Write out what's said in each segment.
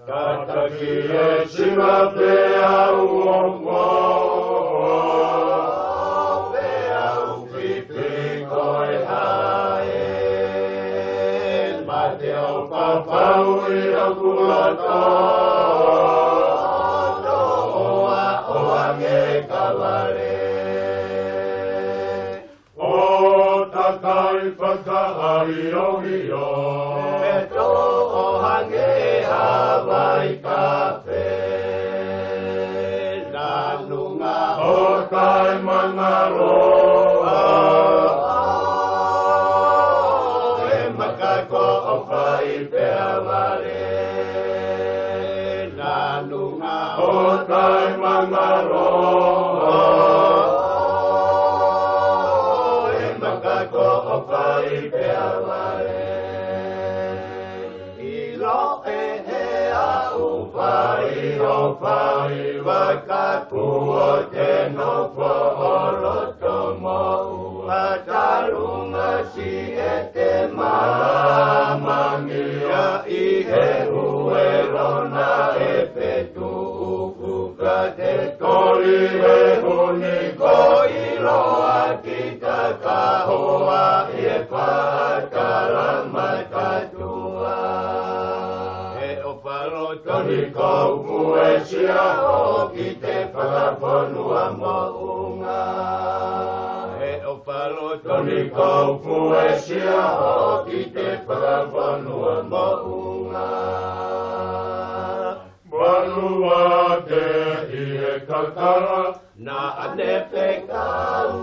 Kataki e sima pea uongo. Pea upipi koe hae. Mate au papau I au kulato. Oa oa nge kawale. O takai whakahari o hio. Me tō o hange Hawaii kape. Nā nunga o kai mangaroa. E makako o whai pea wale. Nā nunga o kai mangaroa. E makako o whai pea wale. Whai o whai wakapu o te nofo o roto mo ua tarunga si e te mamangia I he uerona e petu ukuka te tori he huni ko I loa ki ta kahoa e whakara matatua. Toni kou kuesia o ki te whakaponua mo unga. He o whalo toni kou kuesia o ki te whakaponua mo unga. Walua te I e kakara na ane whekau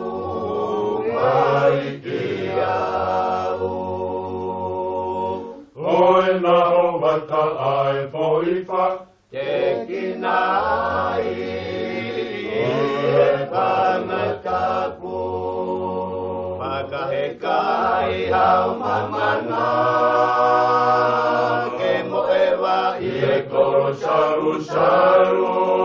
mai ki au. Oe na o waka ai poiwha te kinai e whamatapu. Whakahekai hau mamana ke moewa I e koro saru saru.